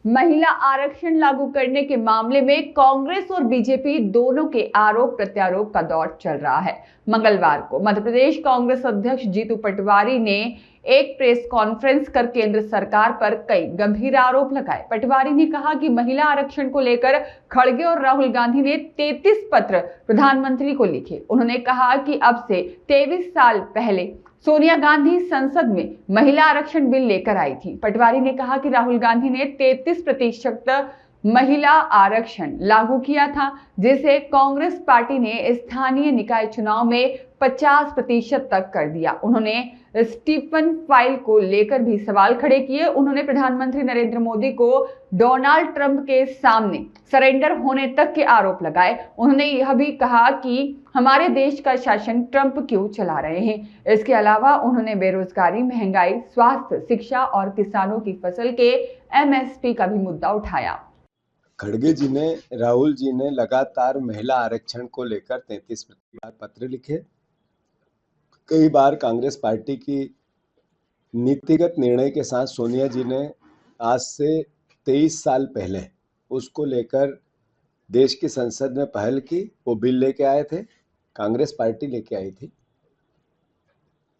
महिला आरक्षण लागू करने के मामले में कांग्रेस और बीजेपी दोनों के आरोप प्रत्यारोप का दौर चल रहा है। मंगलवार को मध्य प्रदेश कांग्रेस अध्यक्ष जीतू पटवारी ने एक प्रेस कॉन्फ्रेंस कर केंद्र सरकार पर कई गंभीर आरोप लगाए। पटवारी ने कहा कि महिला आरक्षण को लेकर खड़गे और राहुल गांधी ने 33 पत्र प्रधानमंत्री को लिखे। उन्होंने कहा कि अब से 23 साल पहले सोनिया गांधी संसद में महिला आरक्षण बिल लेकर आई थी। पटवारी ने कहा कि राहुल गांधी ने 33% महिला आरक्षण लागू किया था, जिसे कांग्रेस पार्टी ने स्थानीय निकाय चुनाव में 50% तक कर दिया। उन्होंने स्टीफन फाइल को लेकर भी सवाल खड़े किए। उन्होंने प्रधानमंत्री नरेंद्र मोदी को डोनाल्ड ट्रंप के सामने सरेंडर होने तक के आरोप लगाए। उन्होंने यह भी कहा कि हमारे देश का शासन ट्रंप क्यों चला रहे हैं। इसके अलावा उन्होंने बेरोजगारी, महंगाई, स्वास्थ्य, शिक्षा और किसानों की फसल के एमएसपी का भी मुद्दा उठाया। खड़गे जी ने, राहुल जी ने लगातार महिला आरक्षण को लेकर 33 बार पत्र लिखे। कई बार कांग्रेस पार्टी की नीतिगत निर्णय के साथ सोनिया जी ने आज से 23 साल पहले उसको लेकर देश की संसद में पहल की। वो बिल लेके आए थे, कांग्रेस पार्टी लेके आई थी।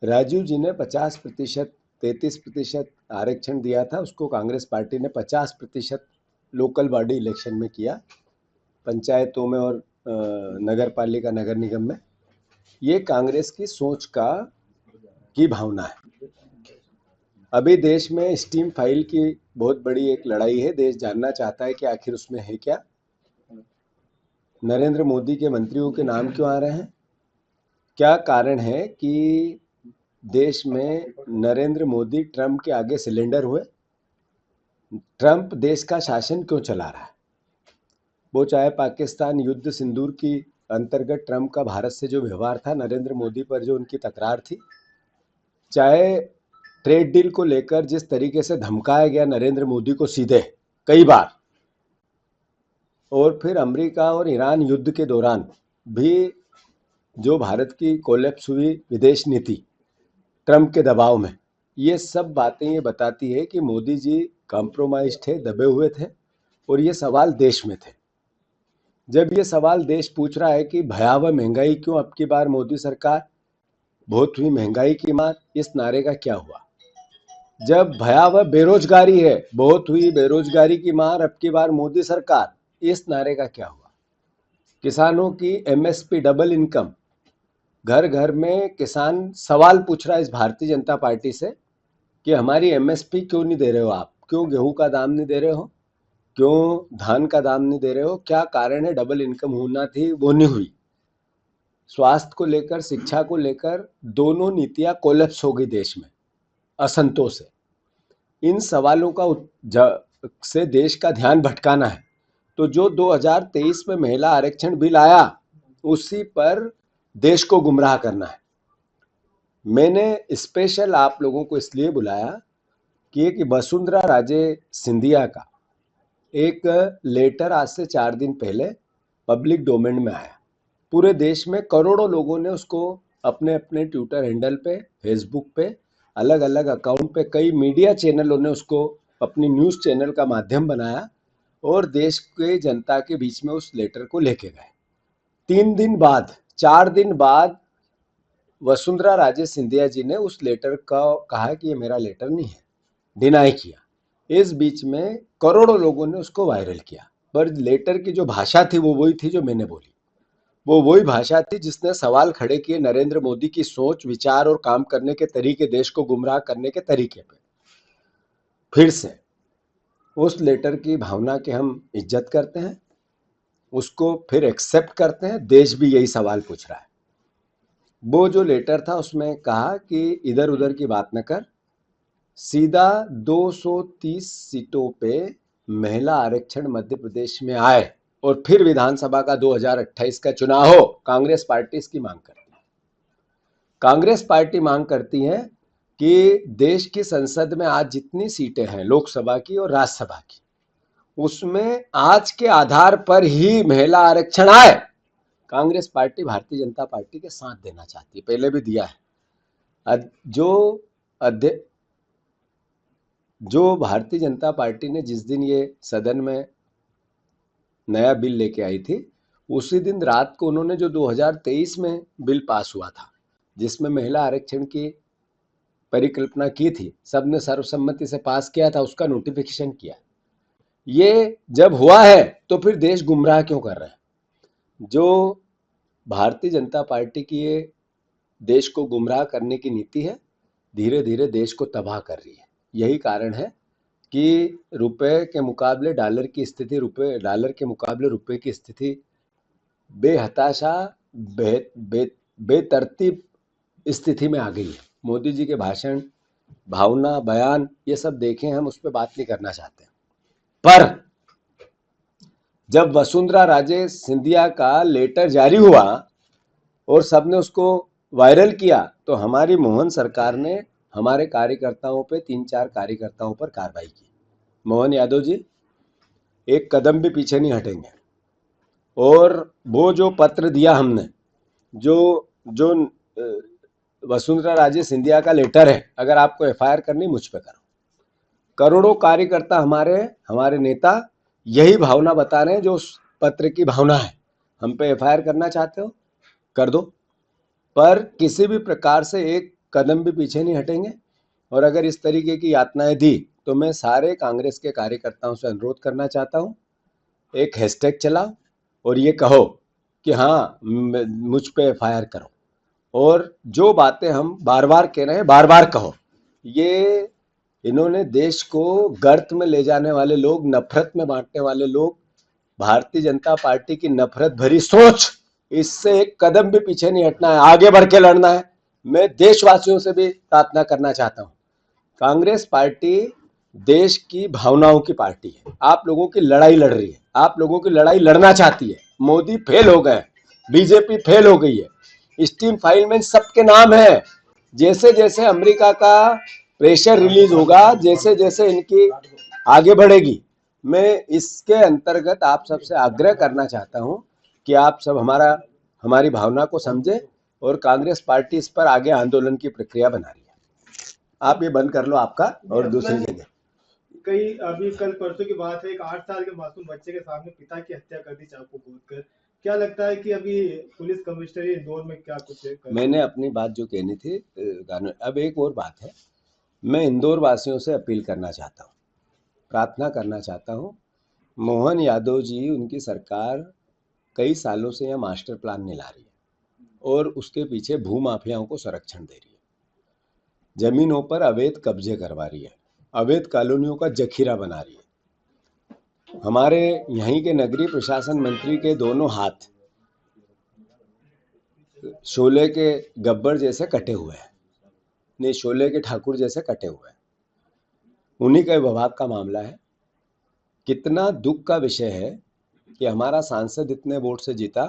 राजीव जी ने 50%, 33% आरक्षण दिया था, उसको कांग्रेस पार्टी ने 50% लोकल बॉडी इलेक्शन में किया, पंचायतों में और नगर पालिका, नगर निगम में। ये कांग्रेस की सोच की भावना है। अभी देश में स्टीम फाइल की बहुत बड़ी एक लड़ाई है। देश जानना चाहता है कि आखिर उसमें है क्या। नरेंद्र मोदी के मंत्रियों के नाम क्यों आ रहे हैं? क्या कारण है कि देश में नरेंद्र मोदी ट्रंप के आगे सिलेंडर हुए? ट्रंप देश का शासन क्यों चला रहा है? वो चाहे पाकिस्तान युद्ध सिंदूर की अंतर्गत ट्रंप का भारत से जो व्यवहार था, नरेंद्र मोदी पर जो उनकी तकरार थी, चाहे ट्रेड डील को लेकर जिस तरीके से धमकाया गया नरेंद्र मोदी को सीधे कई बार, और फिर अमेरिका और ईरान युद्ध के दौरान भी जो भारत की कोलैप्स हुई विदेश नीति ट्रंप के दबाव में, ये सब बातें ये बताती है कि मोदी जी कॉम्प्रोमाइज थे, दबे हुए थे, और ये सवाल देश में थे। जब ये सवाल देश पूछ रहा है कि भयावह महंगाई क्यों अब की बार मोदी सरकार, बहुत हुई महंगाई की मार, इस नारे का क्या हुआ? जब भयावह बेरोजगारी है, बहुत हुई बेरोजगारी की मार, अब की बार मोदी सरकार, इस नारे का क्या हुआ? किसानों की एमएसपी, डबल इनकम, घर घर में किसान सवाल पूछ रहा है इस भारतीय जनता पार्टी से कि हमारी एमएसपी क्यों नहीं दे रहे हो आप? क्यों गेहूं का दाम नहीं दे रहे हो? क्यों धान का दाम नहीं दे रहे हो? क्या कारण है? डबल इनकम होना थी, वो नहीं हुई। स्वास्थ्य को लेकर, शिक्षा को लेकर दोनों नीतियां कोलैप्स हो गई देश में असंतोष है। इन सवालों से देश का ध्यान भटकाना है, तो जो 2023 में महिला आरक्षण बिल आया, उसी पर देश को गुमराह करना है। मैंने स्पेशल आप लोगों को इसलिए बुलाया कि वसुंधरा राजे सिंधिया का एक लेटर आज से 4 दिन पहले पब्लिक डोमेन में आया। पूरे देश में करोड़ों लोगों ने उसको अपने अपने ट्विटर हैंडल पे, फेसबुक पे, अलग अलग अकाउंट पे, कई मीडिया चैनलों ने उसको अपनी न्यूज़ चैनल का माध्यम बनाया और देश के जनता के बीच में उस लेटर को लेके गए। 3 दिन बाद, 4 दिन बाद वसुंधरा राजे सिंधिया जी ने उस लेटर का कहा कि ये मेरा लेटर नहीं है, डिनाई किया। इस बीच में करोड़ों लोगों ने उसको वायरल किया, पर लेटर की जो भाषा थी वो वही थी जो मैंने बोली। वो वही भाषा थी जिसने सवाल खड़े किए नरेंद्र मोदी की सोच, विचार और काम करने के तरीके, देश को गुमराह करने के तरीके पे। फिर से उस लेटर की भावना की हम इज्जत करते हैं, उसको फिर एक्सेप्ट करते हैं। देश भी यही सवाल पूछ रहा है। वो जो लेटर था उसमें कहा कि इधर उधर की बात न कर, सीधा 230 सीटों पे महिला आरक्षण मध्य प्रदेश में आए और फिर विधानसभा का 2028 का चुनाव हो। कांग्रेस पार्टी इसकी मांग करती है। कांग्रेस पार्टी मांग करती है कि देश की संसद में आज जितनी सीटें हैं, लोकसभा की और राज्यसभा की, उसमें आज के आधार पर ही महिला आरक्षण आए। कांग्रेस पार्टी भारतीय जनता पार्टी के साथ देना चाहती है, पहले भी दिया है। जो जो भारतीय जनता पार्टी ने जिस दिन ये सदन में नया बिल लेके आई थी, उसी दिन रात को उन्होंने जो 2023 में बिल पास हुआ था, जिसमें महिला आरक्षण की परिकल्पना की थी, सबने सर्वसम्मति से पास किया था, उसका नोटिफिकेशन किया। ये जब हुआ है तो फिर देश गुमराह क्यों कर रहे हैं? जो भारतीय जनता पार्टी की ये देश को गुमराह करने की नीति है, धीरे धीरे देश को तबाह कर रही है। यही कारण है कि रुपए के मुकाबले डॉलर की स्थिति, डॉलर के मुकाबले रुपए की स्थिति बेहताशा, बेतरतीब स्थिति में आ गई है। मोदी जी के भाषण, भावना, बयान, ये सब देखें हम, उस पर बात नहीं करना चाहते, पर जब वसुंधरा राजे सिंधिया का लेटर जारी हुआ और सबने उसको वायरल किया, तो हमारी मोहन सरकार ने हमारे कार्यकर्ताओं पे, 3-4 कार्यकर्ताओं पर कार्रवाई की। मोहन यादव जी एक कदम भी पीछे नहीं हटेंगे। और वो जो पत्र दिया हमने, जो वसुंधरा राजे सिंधिया का लेटर है, अगर आपको एफआईआर करनी, मुझ पे करो। करोड़ों कार्यकर्ता हमारे नेता यही भावना बता रहे हैं, जो उस पत्र की भावना है। हम पे एफआईआर करना चाहते हो, कर दो, पर किसी भी प्रकार से एक कदम भी पीछे नहीं हटेंगे। और अगर इस तरीके की यातनाएं दी, तो मैं सारे कांग्रेस के कार्यकर्ताओं से अनुरोध करना चाहता हूं, एक हैशटैग चलाओ और ये कहो कि हाँ, मुझ पे एफआईआर करो। और जो बातें हम बार बार कह रहे हैं, बार बार कहो। ये इन्होंने देश को गर्त में ले जाने वाले लोग, नफरत में बांटने वाले लोग, भारतीय जनता पार्टी की नफरत भरी सोच, इससे एक कदम भी पीछे नहीं हटना है, आगे बढ़ के लड़ना है। मैं देशवासियों से भी प्रार्थना करना चाहता हूं, कांग्रेस पार्टी देश की भावनाओं की पार्टी है। आप लोगों की लड़ाई लड़ रही है, आप लोगों की लड़ाई लड़ना चाहती है। मोदी फेल हो गए, बीजेपी फेल हो गई है, स्टीम फाइल में सबके नाम है। जैसे जैसे अमेरिका का प्रेशर रिलीज होगा, जैसे जैसे इनकी आगे बढ़ेगी, मैं इसके अंतर्गत आप सबसे आग्रह करना चाहता हूं कि आप सब हमारी भावना को समझे, और कांग्रेस पार्टी इस पर आगे आंदोलन की प्रक्रिया बना रही है। आप ये बंद कर लो आपका, और दूसरी जगह कई अभी कल परसों की बात है, एक 8 साल के मासूम बच्चे के सामने पिता की हत्या कर दी चाकू कूदकर। क्या लगता है कि अभी पुलिस कमिश्नरी इंदौर में क्या कुछ है? मैंने अपनी बात जो कहनी थी, अब एक और बात है, मैं इंदौर वासियों से अपील करना चाहता हूँ, प्रार्थना करना चाहता हूँ। मोहन यादव जी, उनकी सरकार कई सालों से यह मास्टर प्लान नहीं ला रही है और उसके पीछे भू माफियाओं को संरक्षण दे रही है, जमीनों पर अवैध कब्जे करवा रही है, अवैध कॉलोनियों का जखीरा बना रही है। हमारे यहीं के नगरीय प्रशासन मंत्री के दोनों हाथ शोले के गब्बर जैसे कटे हुए हैं, नहीं, शोले के ठाकुर जैसे कटे हुए हैं। उन्हीं के विभाग का मामला है। कितना दुख का विषय है कि हमारा सांसद इतने वोट से जीता,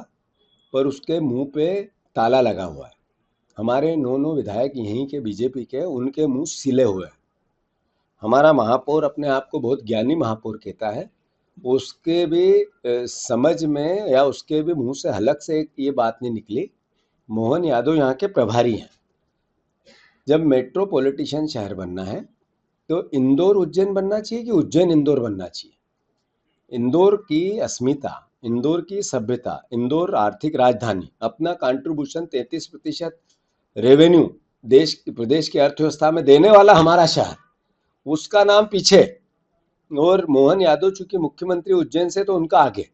पर उसके मुंह पे ताला लगा हुआ है। हमारे 9 विधायक यहीं के बीजेपी के, उनके मुंह सिले हुए हैं। हमारा महापौर अपने आप को बहुत ज्ञानी महापौर कहता है, उसके भी समझ में या उसके भी मुंह से हलक से ये बात नहीं निकली। मोहन यादव यहाँ के प्रभारी हैं। जब मेट्रोपॉलिटिशियन शहर बनना है, तो इंदौर उज्जैन बनना चाहिए कि उज्जैन इंदौर बनना चाहिए? इंदौर की अस्मिता, इंदौर की सभ्यता, इंदौर आर्थिक राजधानी, अपना कंट्रीब्यूशन 33% रेवेन्यू प्रदेश की अर्थव्यवस्था में देने वाला हमारा शहर, उसका नाम पीछे, और मोहन यादव चूंकि मुख्यमंत्री उज्जैन से, तो उनका आगे।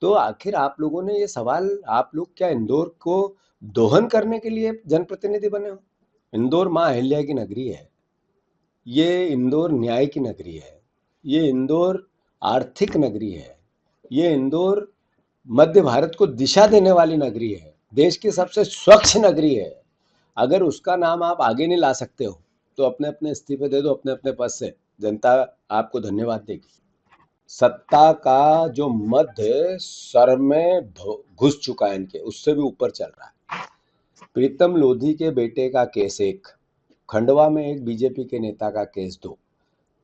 तो आखिर आप लोगों ने ये सवाल, आप लोग क्या इंदौर को दोहन करने के लिए जनप्रतिनिधि बने हो? इंदौर माँ अहिल्या की नगरी है, ये इंदौर न्याय की नगरी है, ये इंदौर आर्थिक नगरी है, ये इंदौर मध्य भारत को दिशा देने वाली नगरी है, देश की सबसे स्वच्छ नगरी है। अगर उसका नाम आप आगे नहीं ला सकते हो, तो अपने अपने इस्तीफे दे दो, अपने अपने पद से, जनता आपको धन्यवाद देगी। सत्ता का जो मध्य सर में घुस चुका है इनके, उससे भी ऊपर चल रहा है। प्रीतम लोधी के बेटे का केस 1, खंडवा में एक बीजेपी के नेता का केस 2,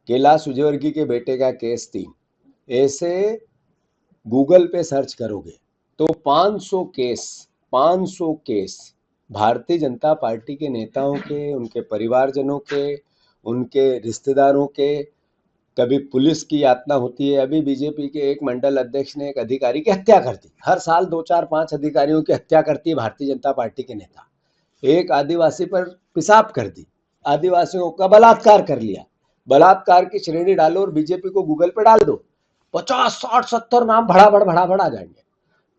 कैलाश विजयवर्गीय के बेटे का केस 3। ऐसे गूगल पे सर्च करोगे तो 500 केस भारतीय जनता पार्टी के नेताओं के, उनके परिवारजनों के, उनके रिश्तेदारों के, कभी पुलिस की यातना होती है। अभी बीजेपी के एक मंडल अध्यक्ष ने एक अधिकारी की हत्या कर दी। हर साल 2, 4, 5 अधिकारियों की हत्या करती है भारतीय जनता पार्टी के नेता। एक आदिवासी पर पेशाब कर दी, आदिवासियों का बलात्कार कर लिया। बलात्कार की श्रेणी डालो और बीजेपी को गूगल पे डाल दो, 50, 60, 70 नाम भड़ा आ जाएंगे।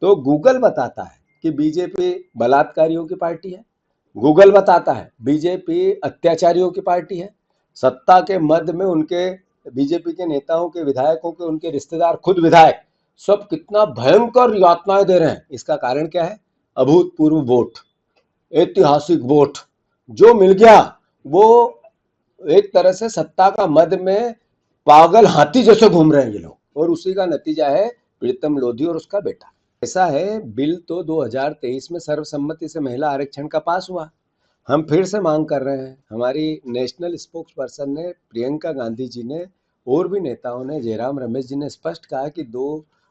तो गूगल बताता है कि बीजेपी बलात्कारियों की पार्टी है, गूगल बताता है बीजेपी अत्याचारियों की पार्टी है। सत्ता के मद में उनके बीजेपी के नेताओं के, विधायकों के, उनके रिश्तेदार, खुद विधायक, सब कितना भयंकर यातनाएं दे रहे हैं। इसका कारण क्या है? अभूतपूर्व वोट, ऐतिहासिक वोट जो मिल गया, वो एक तरह से सत्ता का मद में पागल हाथी जैसे घूम रहे हैं ये लोग, और उसी का नतीजा है प्रीतम लोधी और उसका बेटा। ऐसा है, बिल तो 2023 में सर्वसम्मति से महिला आरक्षण का पास हुआ। हम फिर से मांग कर रहे हैं। हमारी नेशनल स्पोक्स पर्सन ने, प्रियंका गांधी जी ने, और भी नेताओं ने, जयराम रमेश जी ने स्पष्ट कहा कि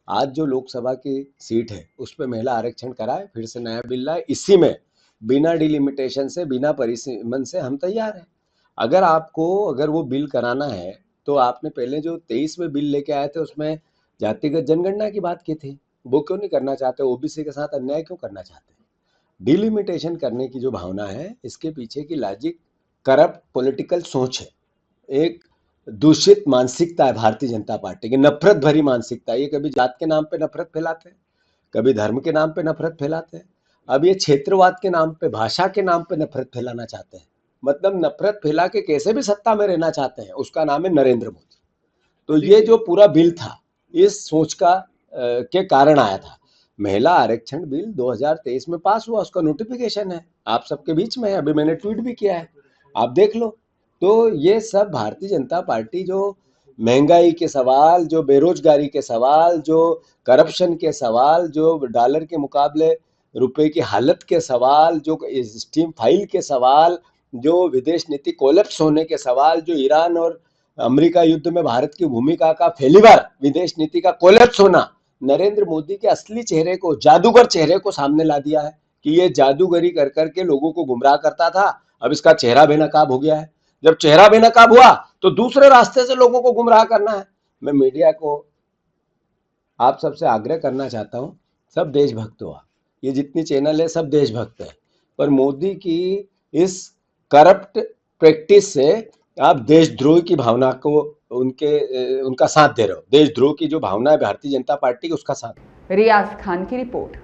आज जो लोकसभा की सीट है उस पर महिला आरक्षण कराए, फिर से नया बिल लाए। इसी में बिना डिलिमिटेशन से, बिना परिसीमन से हम तैयार हैं। अगर वो बिल कराना है तो आपने पहले जो 23 में बिल लेके आए थे उसमें जातिगत जनगणना की बात की थी, वो क्यों नहीं करना चाहते? ओबीसी के साथ अन्याय क्यों करना चाहते हैं? डिलिमिटेशन करने की जो भावना है, इसके पीछे की लॉजिक करप्ट पॉलिटिकल सोच है, एक दूषित मानसिकता है भारतीय जनता पार्टी की, नफरत भरी मानसिकता। ये कभी जात के नाम पे नफरत फैलाते हैं, कभी धर्म के नाम पे नफरत फैलाते हैं, अब ये क्षेत्रवाद के नाम पे, भाषा के नाम पे नफरत फैलाना चाहते हैं। मतलब नफरत फैला के कैसे भी सत्ता में रहना चाहते हैं। उसका नाम है नरेंद्र मोदी। तो ये जो पूरा बिल था, इस सोच का के कारण आया था। महिला आरक्षण बिल 2023 में पास हुआ, उसका नोटिफिकेशन है, आप सबके बीच में है, अभी मैंने ट्वीट भी किया है, आप देख लो। तो ये सब भारतीय जनता पार्टी जो महंगाई के सवाल, जो बेरोजगारी के सवाल, जो करप्शन के सवाल, जो डॉलर के मुकाबले रुपए की हालत के सवाल, जो स्टीम फाइल के सवाल, जो विदेश नीति कोलैप्स होने के सवाल, जो ईरान और अमेरिका युद्ध में भारत की भूमिका का फेलिवर, विदेश नीति का कोलैप्स होना, नरेंद्र मोदी के असली चेहरे को, जादूगर चेहरे को सामने ला दिया है कि ये जादूगरी कर करके लोगों को गुमराह करता था, अब इसका चेहरा बेनकाब हो गया है। जब चेहरा बेनकाब हुआ तो दूसरे रास्ते से लोगों को गुमराह करना है। मैं मीडिया को, आप सबसे आग्रह करना चाहता हूं, सब देशभक्त हो, ये जितनी चैनल है सब देशभक्त है, पर मोदी की इस करप्ट प्रैक्टिस से आप देशद्रोह की भावना को, उनका साथ दे रहे हो। देशद्रोह की जो भावना है भारतीय जनता पार्टी की, उसका साथ। रियाज खान की रिपोर्ट।